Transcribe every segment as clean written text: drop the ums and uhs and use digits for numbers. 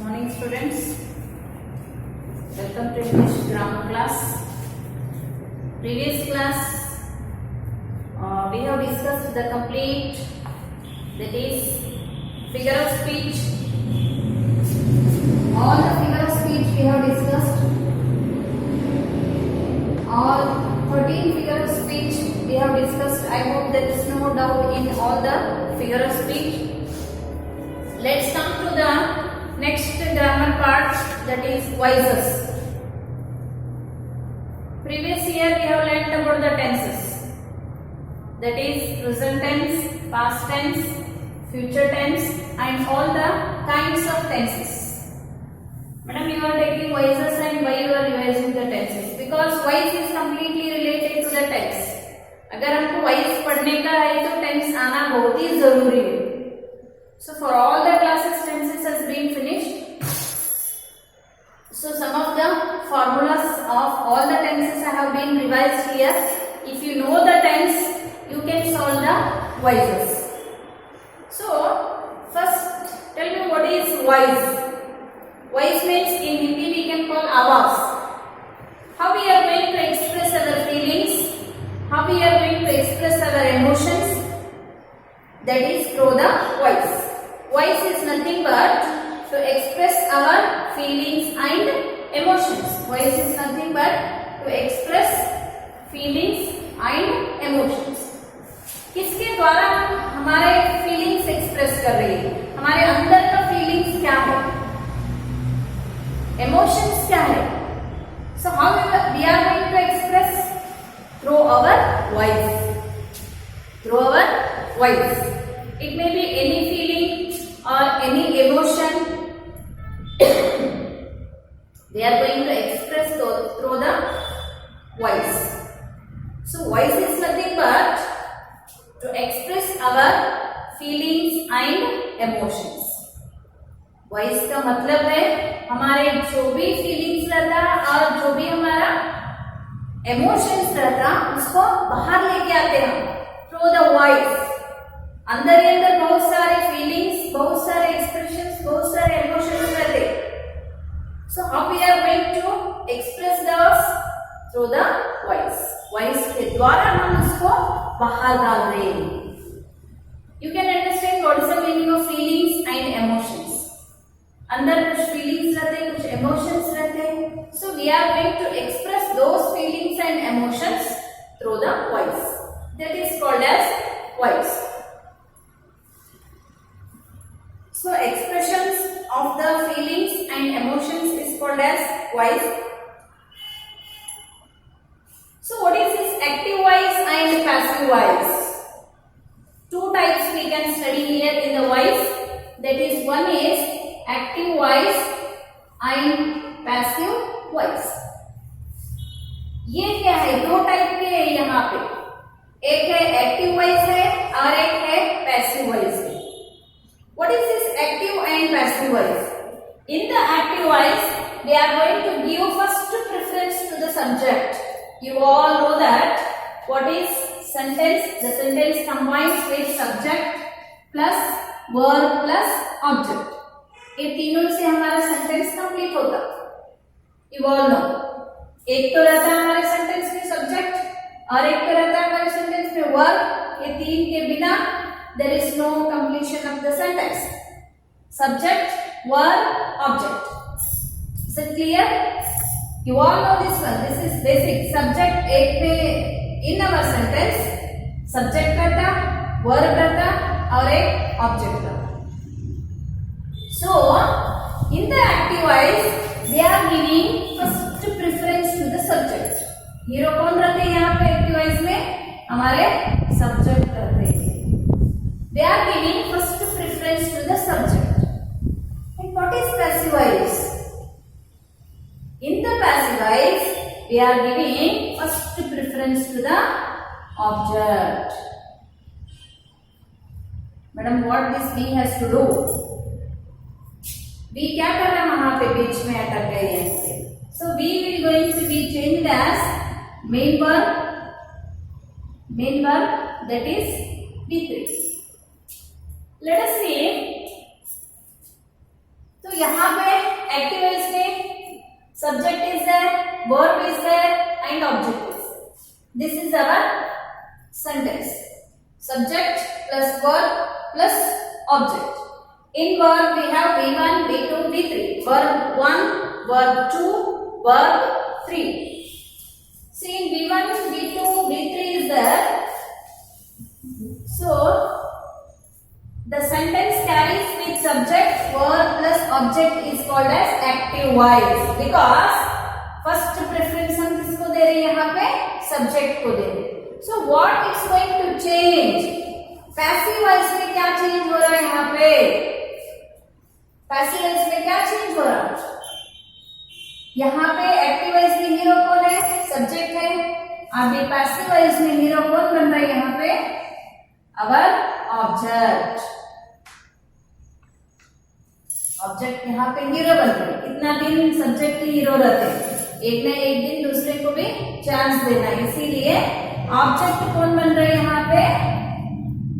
Morning students, welcome to English grammar class. Previous class we have discussed the complete, that is figure of speech. All the figure of speech we have discussed. All 13 figure of speech we have discussed. I hope there is no doubt in all the figure of speech. Let's come to the next grammar part, that is voices. Previous year we have learnt about the tenses, that is present tense, past tense, future tense and all the kinds of tenses. Madam, you are taking voices and why you are revising the tenses? Because voice is completely related to the tense. अगर हमको voice पढ़ने का है तो tense आना बहुत ही जरूरी है. So for all the classes tenses has been finished. So some of the formulas of all the tenses have been revised here. If you know the tense, you can solve the voices. So first tell me what is voice. Voice means in Hindi we can call आवाज. How we are going to express our feelings, how we are going to express our emotions, that is through the voice. Voice is nothing but to express our feelings and emotions. Voice is nothing but to express feelings and emotions. किसके द्वारा हम हमारे feelings express कर रहे हैं? हमारे अंदर का फीलिंग्स क्या है, emotions क्या है? So how we are going to express? Through our voice. Through our voice. It may be any feeling or any emotion. They are going to express through the voice. So voice is nothing but to express our feelings and emotions. Voice का मतलब है हमारे जो भी feelings रहता और जो भी हमारा emotions रहता उसको बाहर लेके आते हैं through the voice. अंदर ही अंदर बहुत सारे फीलिंग्स, बहुत सारे एक्सप्रेशंस, बहुत सारे इमोशंस रहते. So how we are going to express those? Through the voice. Voice के द्वारा हम उसको बाहर डाल रहे हैं. You can understand what is the meaning of feelings and emotions. अंदर कुछ फीलिंग्स रहते हैं, कुछ इमोशंस रहते हैं. So we are going to express those feelings and emotions through the voice. That is called as voice. So expressions of the feelings and emotions is called as voice. So what is this active voice and passive voice? Two types we can study here in the voice. That is, one is active voice and passive voice. ये क्या है? दो type के है यहाँ पे. एक है एक्टिव वॉइस है और एक है पैसिव वॉइस है. What is this active and passive voice? In the active voice, we are going to give first preference to the subject. You all know that what is sentence? The sentence combines with subject plus verb plus object. ये तीनों से हमारा sentence complete होता. You all know. एक तो रहता है हमारे sentence में subject और एक तो रहता है हमारे sentence में verb. ये तीन के बिना there is no completion of the sentence. Subject, verb, object. Is it clear? You all know this one. This is basic. Subject एक में in our sentence subject रहता, verb रहता और एक object रहता. So in the active voice they are giving first preference to the subject. Hero कौन रहते हैं यहाँ पे active voice में? हमारे subject रहते हैं. They are giving first preference to the subject. And what is passive voice? In the passive voice, we are giving first preference to the object. Madam, what this B has to do? B क्या कर रहा है? वहां पे बीच में अटक गए हैं. So B will going to be changed as main verb. Main verb, that is B3. Let us see तो यहाँ पे एक्टिव वॉइस में subject is there, verb is there and object is. This is our sentence, subject plus verb plus object. In verb we have V1, V2, V3. Verb 1, verb 2, verb 3. See in V1, V2, V3 is there. So the sentence carries with subject, verb plus object is called as active voice because first preference हम किसको दे रहे हैं यहाँ पे? Subject को दे रहे हैं। So what is going to change? Passive voice में क्या change हो रहा है यहाँ पे? पैसिव वॉइस में क्या चेंज हो रहा है? यहाँ पे एक्टिव वॉइस में हीरो कौन है? सब्जेक्ट है। अभी पैसिव वॉइस में हीरो कौन बन रहा है यहाँ पे? अवर ऑब्जेक्ट। ऑब्जेक्ट यहाँ पे हीरो बन रहा है। कितना दिन सब्जेक्ट के हीरो रहते हैं? एक ना एक दिन दूसरे को भी चांस देना, इसीलिए ऑब्जेक्ट कौन बन रहा है यहाँ पे?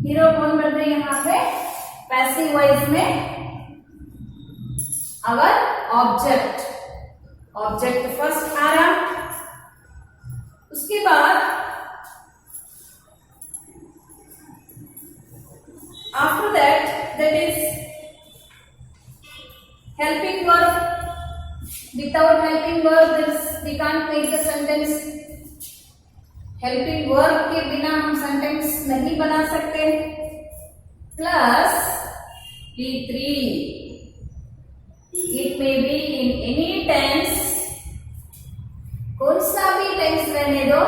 हीरो कौन बन रहा है यहाँ पे? पैसिव वॉइस में our object, object फर्स्ट आ रहा, उसके बाद after that is helping verb. Without helping verb we can't make the sentence. helping verb के बिना हम sentence नहीं बना सकते। plus V3, it may be in any tense, कौन सा भी टेंस रहने दो।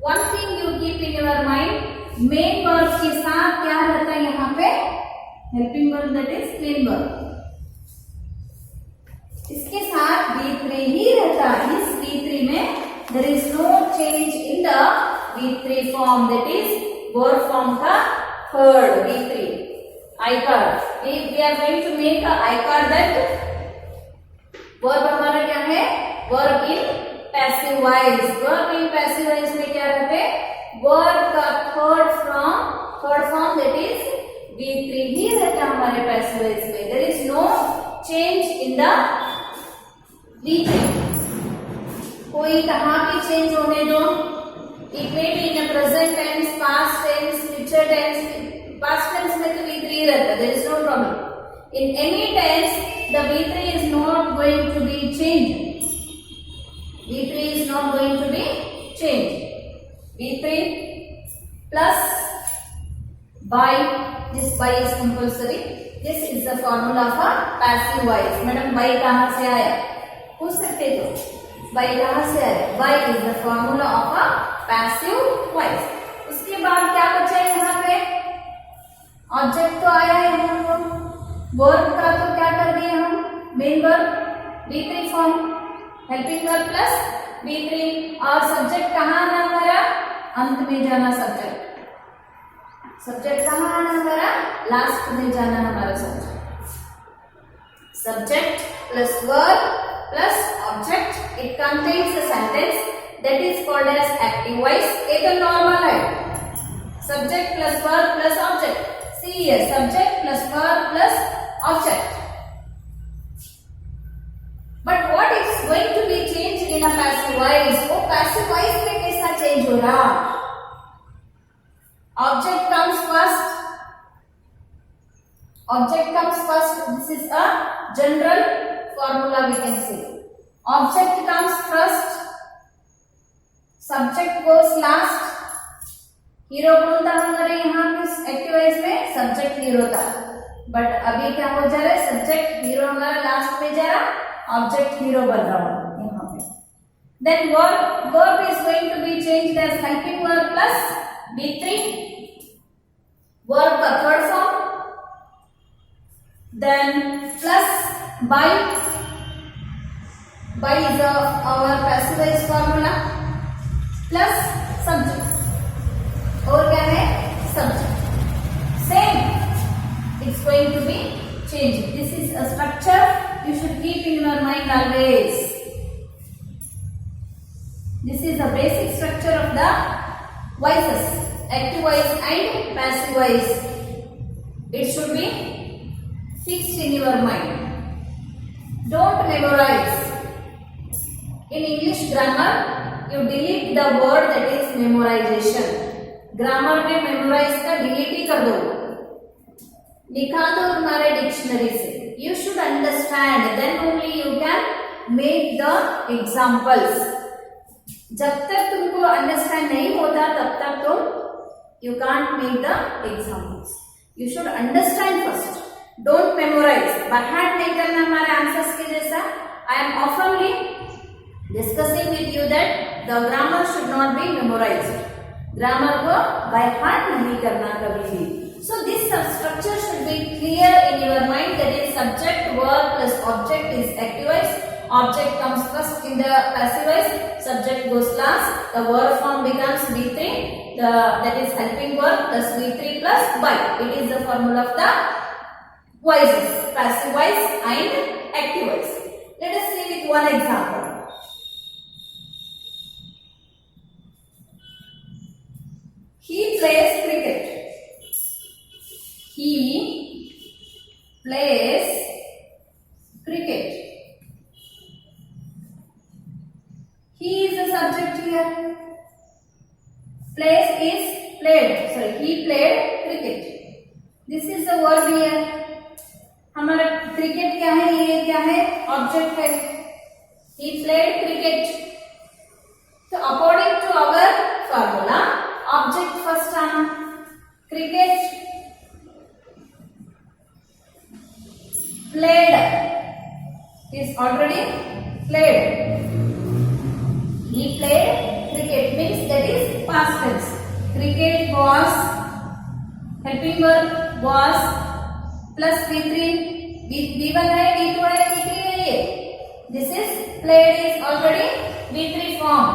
one thing you keep in your mind, main verb के साथ क्या रहता है यहाँ पे? helping verb, that is main verb, इसके साथ V3 ही रहता है। इस V3 में there is no change in the V3 form, that is verb form का third V3 I card. We are going to make a I card that verb हमारा क्या है? Verb in passive voice. Verb in passive voice में क्या रहते हैं? Verb का third form that is V3 ही रहता है हमारे passive voice में. There is no change in the V3. कोई कहाँ भी change होने दो. It may be in a present tense, past tense, future tense. Past tense में तो V3 रहता है, there is no problem. In any tense, the V3 is not going to be changed. V3 is not going to be changed. V3 plus by, this by is compulsory. This is the formula for passive voice. Madam by कहाँ से आया? पूछ सकते हो? by कहाँ से आया? by is the formula of a passive voice. उसके बाद क्या बचा है यहाँ पे? ऑब्जेक्ट तो आया है हमको, वर्ब का तो क्या कर दिए हम? Main verb V3 form, helping verb plus V3, और सब्जेक्ट कहाँ आना हमारा? अंत में जाना सब्जेक्ट। सब्जेक्ट कहाँ आना हमारा? लास्ट में जाना हमारा subject. Subject plus verb plus object, it contains a sentence that is called as active voice. ये तो नॉर्मल है, subject plus verb plus object. See here, subject plus verb plus object. But what is going to be changed in a passive voice? वो passive voice में कैसा change हो रहा? Object comes first. Object comes first. This is a general formula we can say. Object comes first. Subject goes last. Hero कौन था हमारे यहाँ पे एक्टिव वॉइस में? सब्जेक्ट हीरो था, बट अभी क्या हो जा रहा है? सब्जेक्ट हीरो हमारा लास्ट में जा रहा, ऑब्जेक्ट हीरो बन रहा है यहाँ पे। Then verb is going to be changed as helping verb plus V3, verb का third form, then plus by is our passive voice formula, plus subject, और क्या है? Subject. Same, it's going to be change. This is a structure you should keep in your mind always. This is the basic structure of the voices, active voice and passive voice. It should be fixed in your mind. Don't memorize. In English grammar, you delete the word that is memorization. Grammar में memorize का delete ही कर दो, निकाल दो तुम्हारे dictionary से. You should understand, then only you can make the examples. जब तक तुमको understand नहीं होता तब तक तुम you can't make the examples. You should understand first. Don't memorize. By heart नहीं करना हमारे answers के जैसा. I am oftenly discussing with you that the grammar should not be memorized. Grammar को by heart नहीं करना कभी भी. So this structure should be clear in your mind, that is subject, verb plus object is active voice. Object comes first in the passive voice. Subject goes last. The verb form becomes V3. That is helping verb plus V3 plus by. It is the formula of the voices, passive voice and active voice. Let us see with one example. He plays cricket. He plays cricket. He is the subject here. Plays is played. Sorry, he played cricket. This is the verb here. हमारा cricket क्या है, ये क्या है, object है. He played cricket. So according to our formula, object first आना. Cricket played is already played. He played cricket means that is past tense. Cricket was, helping verb was plus V3. V1 है, V2 है, V3 है ये. This is played is already V3 form.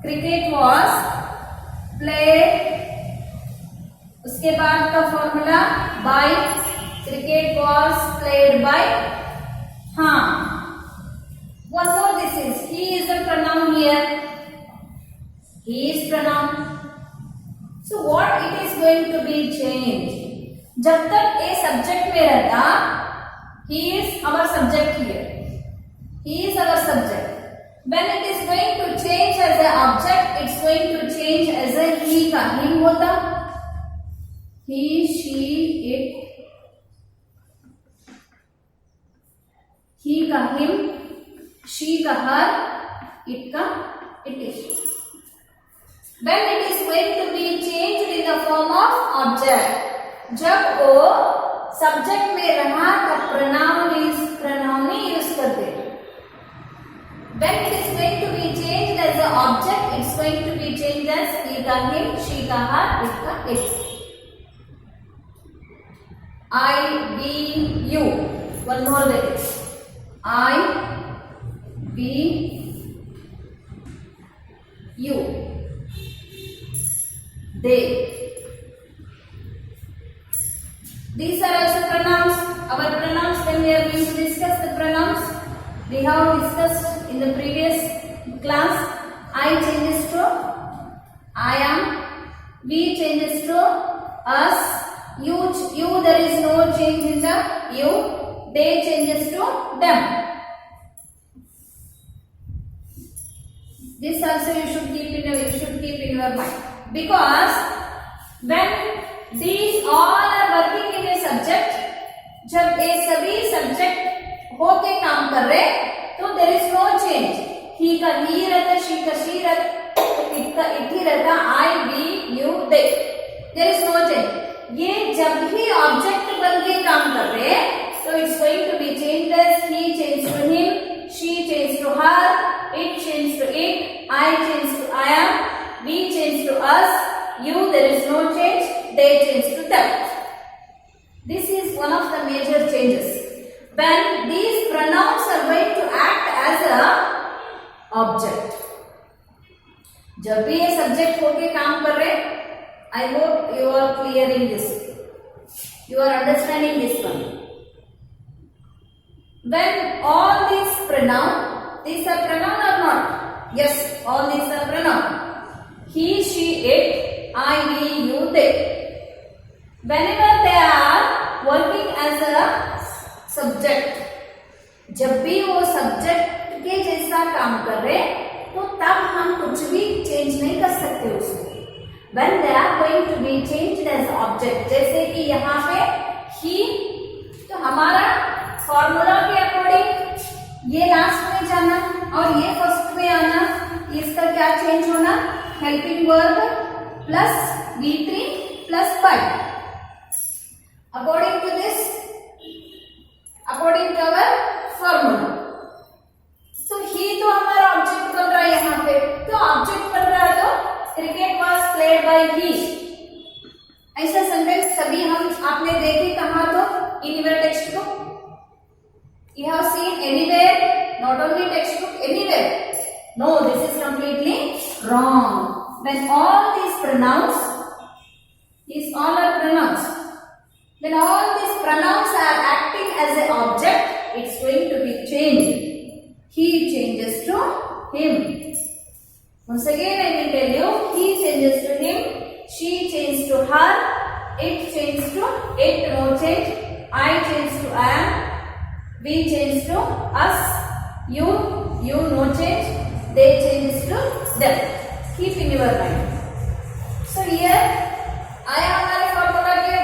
Cricket was played. उसके बाद का formula by. Cricket was played by. हाँ. One more, this is he is a pronoun here. He is pronoun. So what it is going to be changed? जब तक a subject में रहता, he is our subject here. He is our subject. When it is going to change as an object, it's going to change as a he का him होता. He, she, it. He का him, she का her, it का it is. When it is going to be changed in the form of object, जब वो subject में रहा तब pronoun यूज करते. When it is going to be changed as an object, it's going to be changed as he का him, she का her, it का it. I, we, you. One more that is I, we, you. They. These are also pronouns. Our pronouns, when we are going to discuss the pronouns, we have discussed in the previous class. I changes to I am. We changes to us. You there is no change in the you. They changes to them. This also you should keep in your mind, because when these all are working in a subject, जब ये सभी subject होके काम कर रहे तो there is no change. He का he रहता, she का she रहता, it का it ही रहता, I, we, you, they. There is no change. ये जब ही ऑब्जेक्ट बन के काम कर रहे हैं तो it's going to be changed as he changed to him, she changed to her, it changed to it, I changed to I am, we changed to us, you there is no change, they change to them. This is one of the major changes. When these pronouns are going to act as a object. जब भी ये subject होके काम कर रहे, I hope you are clearing this. You are understanding this one. When all these are pronoun or not? Yes, all these are pronoun. He, she, it, I, we, you, they. Whenever they are working as a subject, जब भी वो subject के जैसा काम कर रहे तो तब हम कुछ भी चेंज नहीं कर सकते उसमें। When they are going to be changed as object, जैसे कि यहाँ पे he, तो हमारा फॉर्मूला के अकॉर्डिंग ये लास्ट में जाना और ये फर्स्ट में आना, इसका क्या चेंज होना, helping verb plus V3 plus by। According to this, according to our formula, तो he तो हमारा ऑब्जेक्ट बन रहा है यहाँ पे, तो ऑब्जेक्ट बन रहा है तो क्रिकेट वॉज प्लेड बाय ही। ऐसा सेंटेंस सभी हम आपने देखे कहाँ, तो in your text book, you have seen anywhere, not only textbook, anywhere? No, this is completely wrong. When all these pronouns, these all are pronouns, when all these pronouns are acting as an object, it's going to be changed. He changes to him. Once again I will tell you, he changes to him, she changes to her, it changes to it, no change, I change to I am, we change to us, you no change, they changes to them. Keep in your mind. So here आया हमारे formula के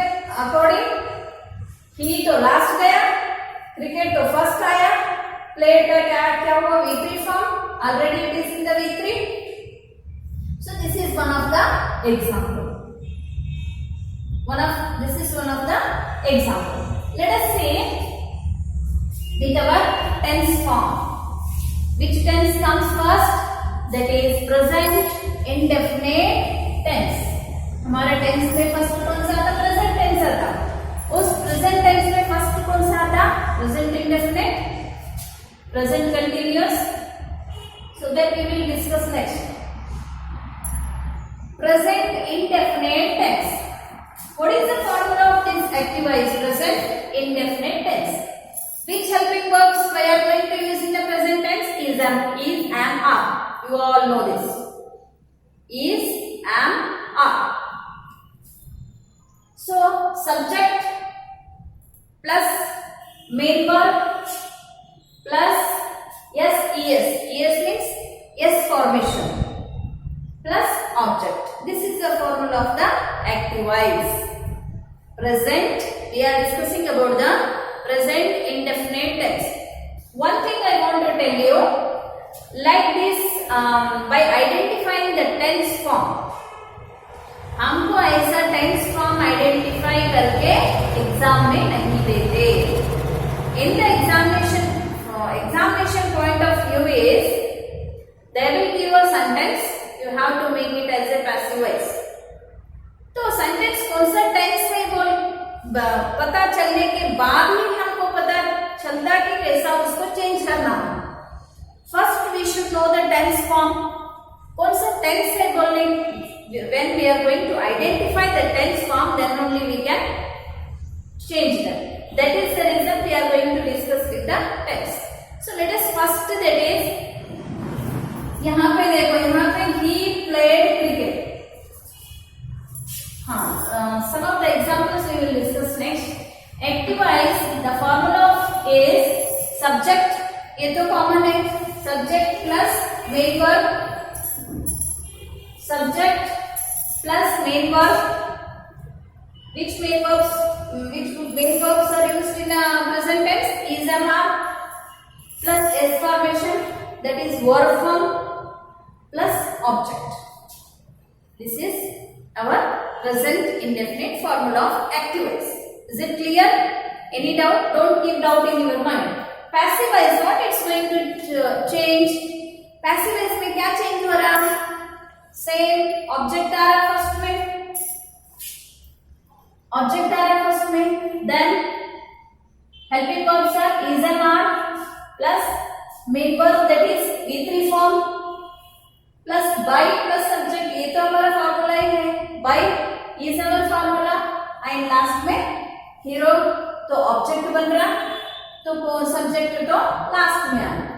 according, ही तो last गया, cricket तो first आया, played का क्या हुआ, V3 form, already it is in the V3. So this is one of the example. This is one of the example. Let us say with our tense form. Which tense comes first? That is present indefinite tense. हमारा tense में first कौन सा आता? Present tense आता। उस present tense में first कौन सा आता? Present indefinite, present continuous. So that we will discuss next. Present indefinite tense. What is the formula of this active voice present indefinite tense? Which helping verbs we are going to use in the present tense? Is, am, are. You all know this. Is, am, are. So subject plus main verb plus yes, means yes formation plus object. This is the formula of the active voice. Present, we are discussing about the present indefinite tense. One thing I want to tell you, like this, by identifying the tense form, हमको ऐसा tense form identify करके exam में नहीं देते. In the examination point of view is they will give a sentence, you have to make it as a passive voice. तो sentence कौन सा tense में बोल पता चलने के बाद ही हमको पता चलता कि कैसा उसको चेंज करना हो. First we should know the tense form, कौन सा टेंस है बोलने. When we are going to identify the tense form, then only we can change them. That is the reason we are going to discuss with the tense. So let us first, that is, यहाँ पे देखो, यहाँ पे he played cricket. हाँ, some of the examples we will discuss next. Active voice, the formula of is subject, ये तो common है, subject plus main verb, subject plus main verb. Which main verbs are used in present tense? Is, am, are plus S formation, that is verb form plus object. This is our present indefinite formula of active voice. Is it clear? Any doubt? Don't keep doubt in your mind. Passive voice, what it's going to change? Passive voice में क्या change हो रहा है? Same object आ रहा first में, object आ रहा first में, then helping verbs are is, am, are plus main verb that is V3 form plus by plus subject. ये तो हमारा फॉर्मूला ही है, by is our formula and last में हीरो, तो ऑब्जेक्ट बन रहा, तो सब्जेक्ट तो लास्ट में आना.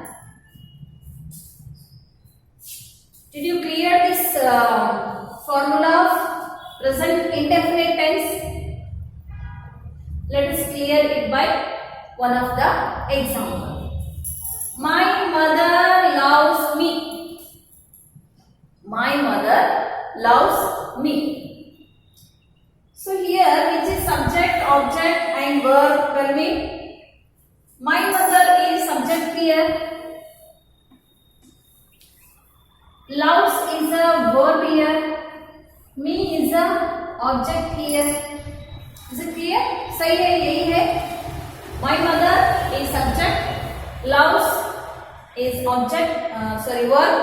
Did you clear this formula of present indefinite tense? Let us clear it by one of the example. My mother loves me. My mother loves me. So here which is subject, object and verb? Tell me. My mother is subject here. Loves is a verb here. Me is a object here. Is it clear? सही है, यही है. My mother is subject. Loves is object. Verb.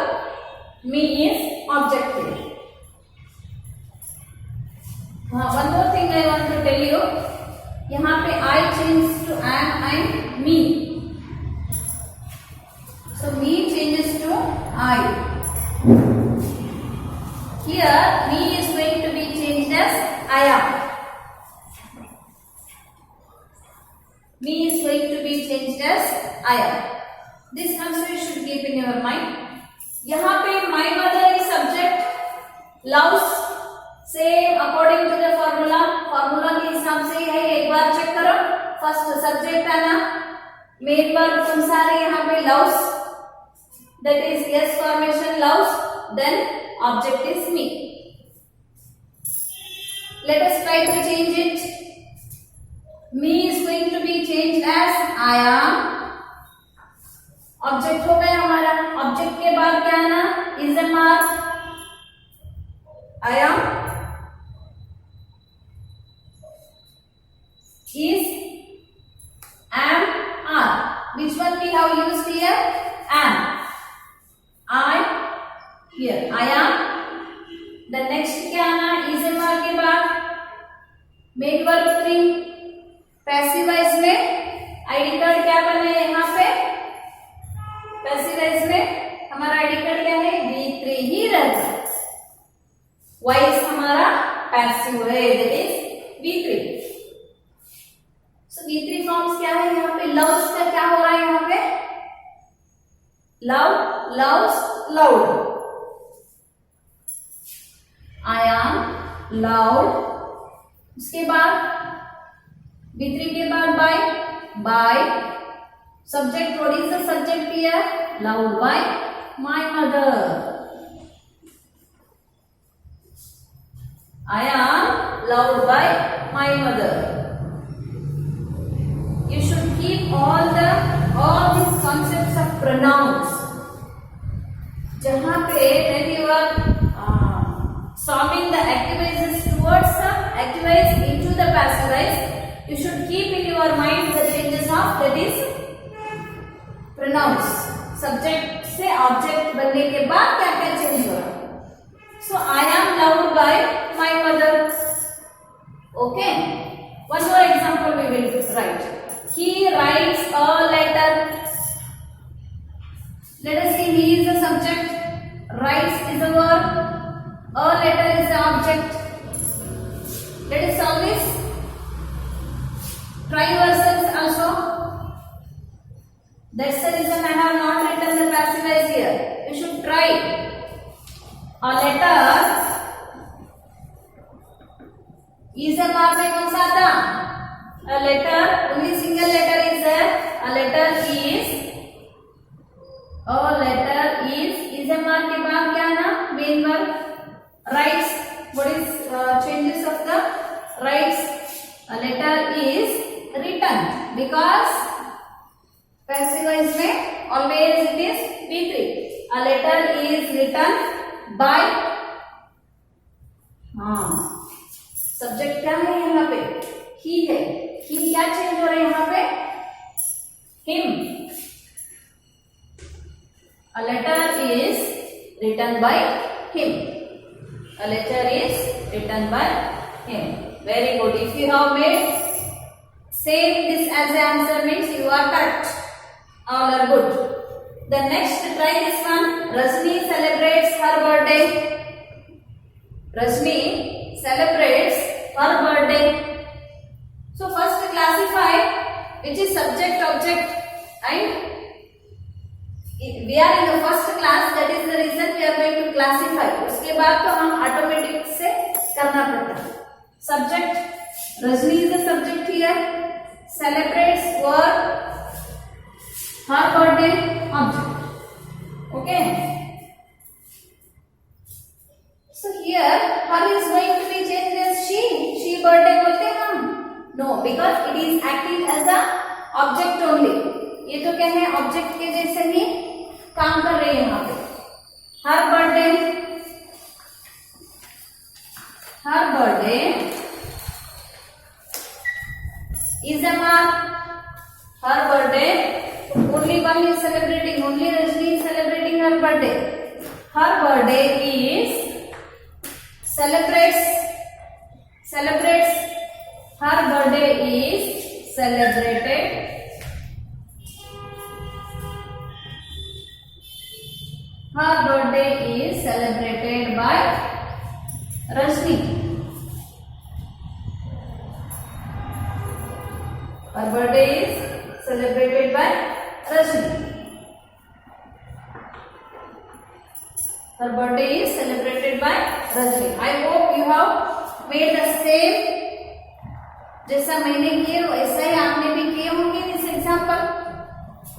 Me is object here. One more thing I want to tell you. यहाँ पे I changes to am and me. So me changes to I. Here me is going to be changed as I am. Me is going to be changed as I am. This also you should keep in your mind. यहाँ पे my mother is subject. Loves same according to the formula. Formula के हिसाब से है, एक बार check करो. First subject आना, main verb तुम सारे यहाँ पे loves, that is yes formation loves, then object is me. Let us try to change it. Me is going to be changed as I am. Object हो गया हमारा. Object के बाद क्या आना? Is a mark. I am. Is, am, are. Which one we have used here? Am. I. Here. I am. The next क्या आना? Is a mark के बाद. Main verb 3. Passive voice में ID card क्या बने यहाँ पे? Passive voice में हमारा ID card क्या है? V3 ही रहता है. Voice हमारा passive है, that is V3. So V3 forms क्या है यहाँ पे? Loves का क्या हो रहा है यहाँ पे? Love, loves, loud. I am loud. उसके बाद V3 के बाद by. Subject, what is the subject here? Loved by my mother. I am loved by my mother. You should keep all these concepts of pronouns. जहाँ पे when you are solving the active voices towards the active voice into the passive voice, you should keep in your mind the changes of, that is pronouns. Subject से object बनने के बाद क्या क्या change हो रहा है? So I am loved by my mother. Okay. One more example we will write. He writes a letter. Let us see. He is the subject. Writes is a verb. A letter is the object. Let us solve this. Try yourselves also. That's the reason I have not written the passive voice here. You should try. A letter is a mark में कौन सा आता? A letter, only single letter is there. A letter is a mark के बाद क्या ना? Main verb. Writes. What is changes of the writes? A letter is written because passive voice में always it is V3. A letter is written by. Subject क्या है यहाँ पे? ही है. ही क्या चेंज हो रहा है यहाँ पे? Him. A letter is written by him. A letter is written by him. Very good. If you have made same this as the answer means you are correct. All are good. The next try this one. Rajni celebrates her birthday. Rajni celebrates her birthday. So first classify which is subject, object, and we are in the first class. That is the reason we are going to classify. उसके बाद तो हम automatic से करना पड़ता है. Subject. Rajni is the subject here. Celebrates verb. her birthday object. Okay. So here her is going to be changed as she. She birthday बोलते हैं हम? No, because it is acting as a object only. ये तो क्या है? Object के जैसे ही काम कर रही है यहाँ पे. Her birthday is a mark. Her birthday, only one is celebrating, only Rajni is celebrating her birthday. Her birthday is celebrates. Her birthday is celebrated. Her birthday is celebrated by Rajni. Her birthday is celebrated by Rajni. Her birthday is celebrated by Rajni. I hope you have made the same. जैसा मैंने किए वैसा ही आपने भी किए होंगे this example.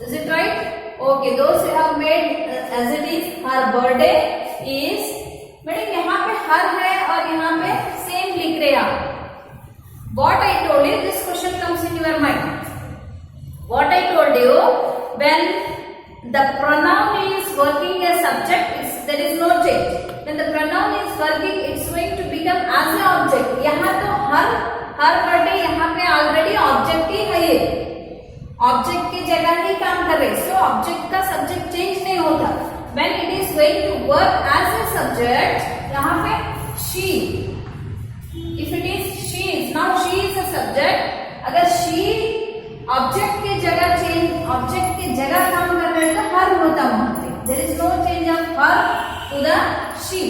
Is it right? Okay, those who have made as it is, her birthday is. Madam यहाँ पे हर है और यहाँ पे सेम लिख रहे हैं आप. What I told you, this question comes in your mind. What I told you, when the pronoun is working as subject, there is no change. When the pronoun is working, it's going to become as an object. यहाँ तो हर birthday यहाँ पे already object ही है ये. Object की जगह ही काम कर रहे. So object का subject change नहीं होता. When it is going to work as a subject, यहाँ पे she. If it is she is, now she is a subject. अगर she object की जगह काम कर रहे हैं तो her होता वहाँ पे. There is no change of her to the she.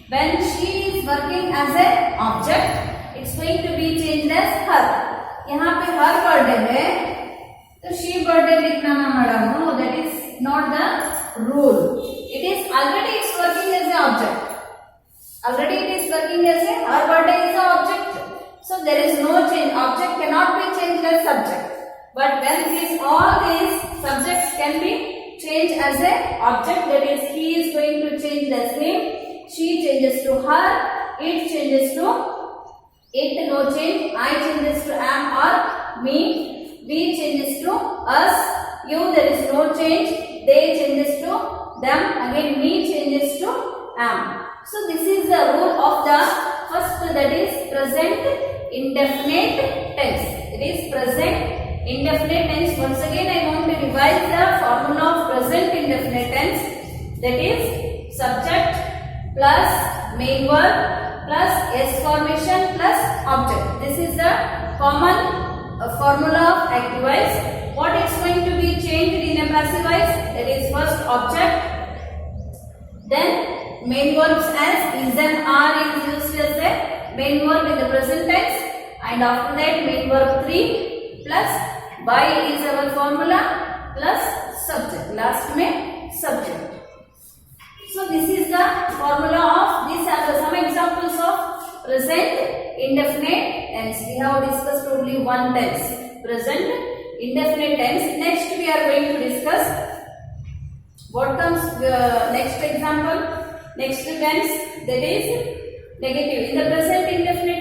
When she is working as a object, it's going to be changed as her. यहाँ पे her birthday है तो she birthday लिखना ना madam. No, that is not the rule. It is already it's working as an object. Already it is working as a, her birthday is an object. So there is no change. Object cannot be changed as subject. But when all these subjects can be changed as a object, that is he is going to change as him, she changes to her, it changes to it, no change, I changes to am or me, we changes to us, you there is no change, they changes to them, again me changes to am. So this is the rule of the first, that is present indefinite tense. It is present indefinite tense. Once again I want to revise the formula of present indefinite tense. That is subject plus main verb plus s formation plus object. This is the common formula of active voice. What is going to be changed in a passive voice? That is first object, then main verbs as is and are is used as a main verb in the present tense, and after that main verb 3 plus by is our formula plus subject. Last में subject. So this is the formula of, these are some examples of present indefinite tense. We have discussed only one tense, present indefinite tense. Next we are going to discuss what comes next example. Next tense, that is negative. In the present indefinite